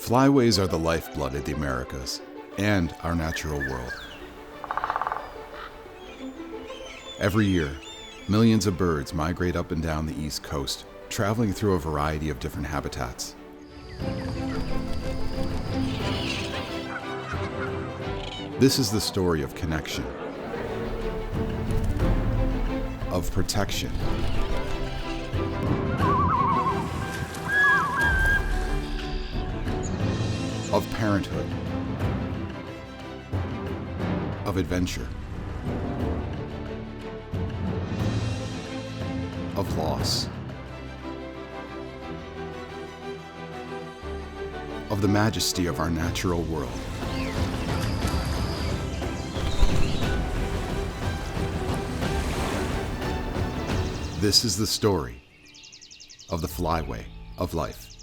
Flyways are the lifeblood of the Americas and our natural world. Every year, millions of birds migrate up and down the East Coast, traveling through a variety of different habitats. This is the story of connection, of protection, of parenthood, of adventure, of loss, of the majesty of our natural world. This is the story of the Flyway of life.